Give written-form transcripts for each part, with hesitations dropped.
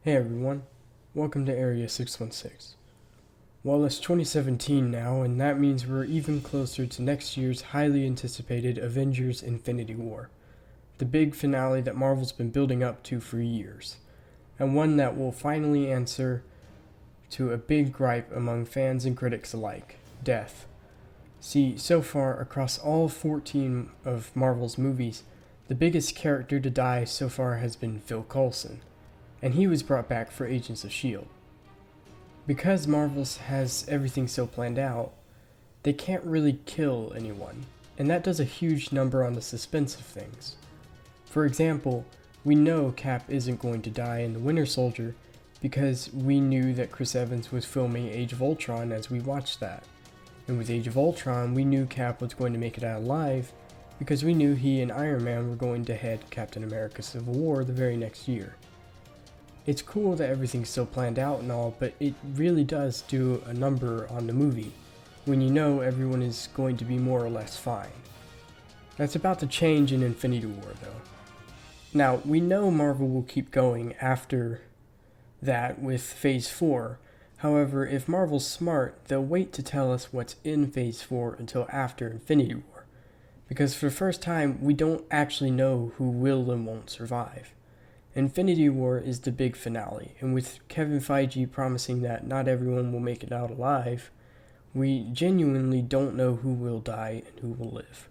Hey everyone, welcome to Area 616. Well, it's 2017 now, and that means we're even closer to next year's highly anticipated Avengers Infinity War, the big finale that Marvel's been building up to for years, and one that will finally answer to a big gripe among fans and critics alike: death. See, so far, across all 14 of Marvel's movies, the biggest character to die so far has been Phil Coulson, and he was brought back for Agents of S.H.I.E.L.D. Because Marvel's has everything so planned out, they can't really kill anyone, and that does a huge number on the suspense of things. For example, we know Cap isn't going to die in The Winter Soldier because we knew that Chris Evans was filming Age of Ultron as we watched that. And with Age of Ultron, we knew Cap was going to make it out alive because we knew he and Iron Man were going to head Captain America Civil War the very next year. It's cool that everything's so planned out and all, but it really does do a number on the movie when you know everyone is going to be more or less fine. That's about to change in Infinity War, though. Now, we know Marvel will keep going after that with Phase 4. However, if Marvel's smart, they'll wait to tell us what's in Phase 4 until after Infinity War. Because for the first time, we don't actually know who will and won't survive. Infinity War is the big finale, and with Kevin Feige promising that not everyone will make it out alive, we genuinely don't know who will die and who will live.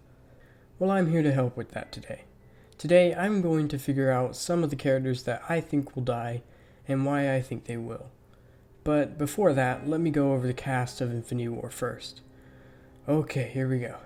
Well, I'm here to help with that today. Today, I'm going to figure out some of the characters that I think will die and why I think they will. But before that, let me go over the cast of Infinity War first. Okay, here we go.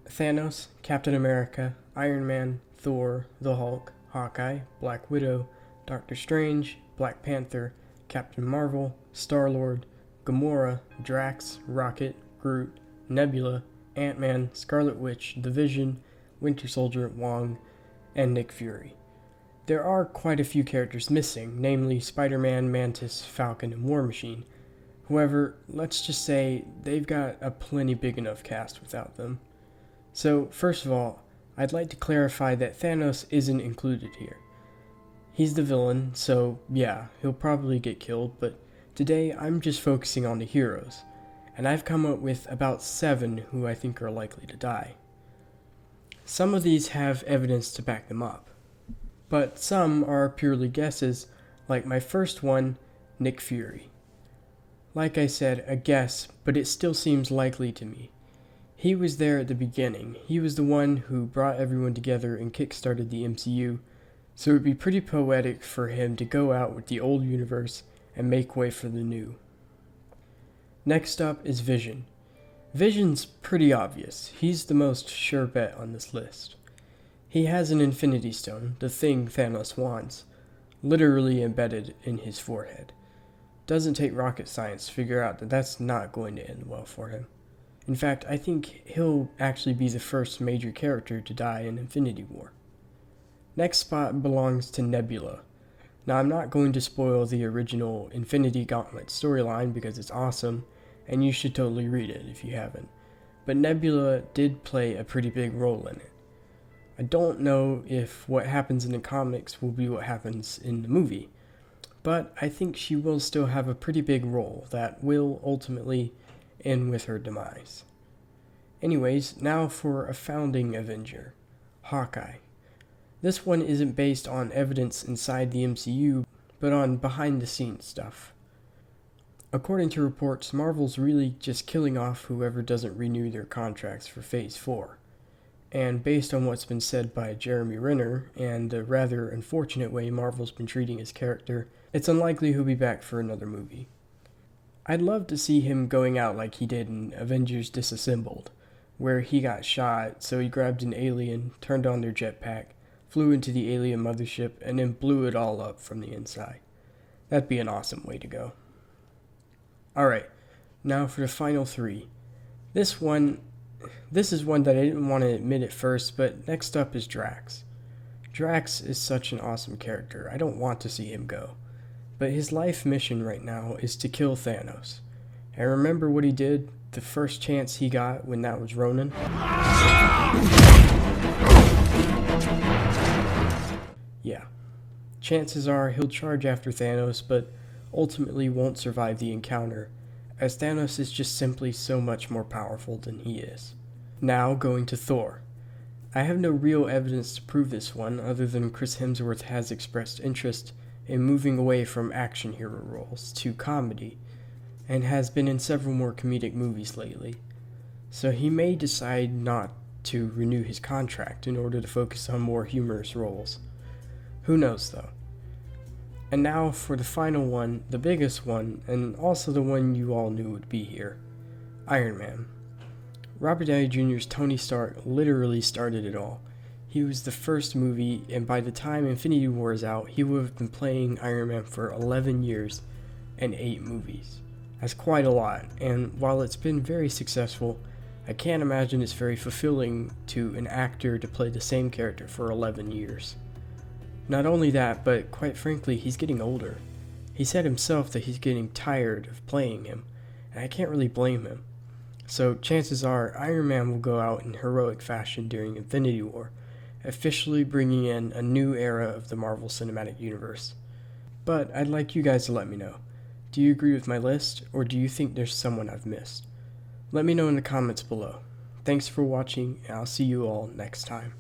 Thanos, Captain America, Iron Man, Thor, the Hulk, Hawkeye, Black Widow, Doctor Strange, Black Panther, Captain Marvel, Star-Lord, Gamora, Drax, Rocket, Groot, Nebula, Ant-Man, Scarlet Witch, The Vision, Winter Soldier, Wong, and Nick Fury. There are quite a few characters missing, namely Spider-Man, Mantis, Falcon, and War Machine. However, let's just say they've got a plenty big enough cast without them. So, first of all, I'd like to clarify that Thanos isn't included here. He's the villain, so yeah, he'll probably get killed, but today I'm just focusing on the heroes, and I've come up with about 7 who I think are likely to die. Some of these have evidence to back them up, but some are purely guesses, like my first one, Nick Fury. Like I said, a guess, but it still seems likely to me. He was there at the beginning. He was the one who brought everyone together and kickstarted the MCU, so it would be pretty poetic for him to go out with the old universe and make way for the new. Next up is Vision. Vision's pretty obvious. He's the most sure bet on this list. He has an Infinity Stone, the thing Thanos wants, literally embedded in his forehead. Doesn't take rocket science to figure out that that's not going to end well for him. In fact, I think he'll actually be the first major character to die in Infinity War. Next spot belongs to Nebula. Now, I'm not going to spoil the original Infinity Gauntlet storyline because it's awesome, and you should totally read it if you haven't. But Nebula did play a pretty big role in it. I don't know if what happens in the comics will be what happens in the movie, but I think she will still have a pretty big role that will ultimately end with her demise. Anyways, now for a founding Avenger, Hawkeye. This one isn't based on evidence inside the MCU, but on behind-the-scenes stuff. According to reports, Marvel's really just killing off whoever doesn't renew their contracts for Phase 4. And based on what's been said by Jeremy Renner, and the rather unfortunate way Marvel's been treating his character, it's unlikely he'll be back for another movie. I'd love to see him going out like he did in Avengers Disassembled, where he got shot, so he grabbed an alien, turned on their jetpack, flew into the alien mothership, and then blew it all up from the inside. That'd be an awesome way to go. Alright, now for the final 3. This is one that I didn't want to admit at first, but next up is Drax. Drax is such an awesome character. I don't want to see him go. But his life mission right now is to kill Thanos. And remember what he did the first chance he got when that was Ronan? Yeah. Chances are he'll charge after Thanos, but ultimately won't survive the encounter, as Thanos is just simply so much more powerful than he is. Now going to Thor. I have no real evidence to prove this one, other than Chris Hemsworth has expressed interest in moving away from action hero roles to comedy, and has been in several more comedic movies lately. So he may decide not to renew his contract in order to focus on more humorous roles. Who knows though? And now for the final one, the biggest one, and also the one you all knew would be here. Iron Man. Robert Downey Jr.'s Tony Stark literally started it all. He was the first movie, and by the time Infinity War is out, he would have been playing Iron Man for 11 years and 8 movies. That's quite a lot, and while it's been very successful, I can't imagine it's very fulfilling to an actor to play the same character for 11 years. Not only that, but quite frankly, he's getting older. He said himself that he's getting tired of playing him, and I can't really blame him. So chances are Iron Man will go out in heroic fashion during Infinity War, officially bringing in a new era of the Marvel Cinematic Universe. But I'd like you guys to let me know. Do you agree with my list, or do you think there's someone I've missed? Let me know in the comments below. Thanks for watching, and I'll see you all next time.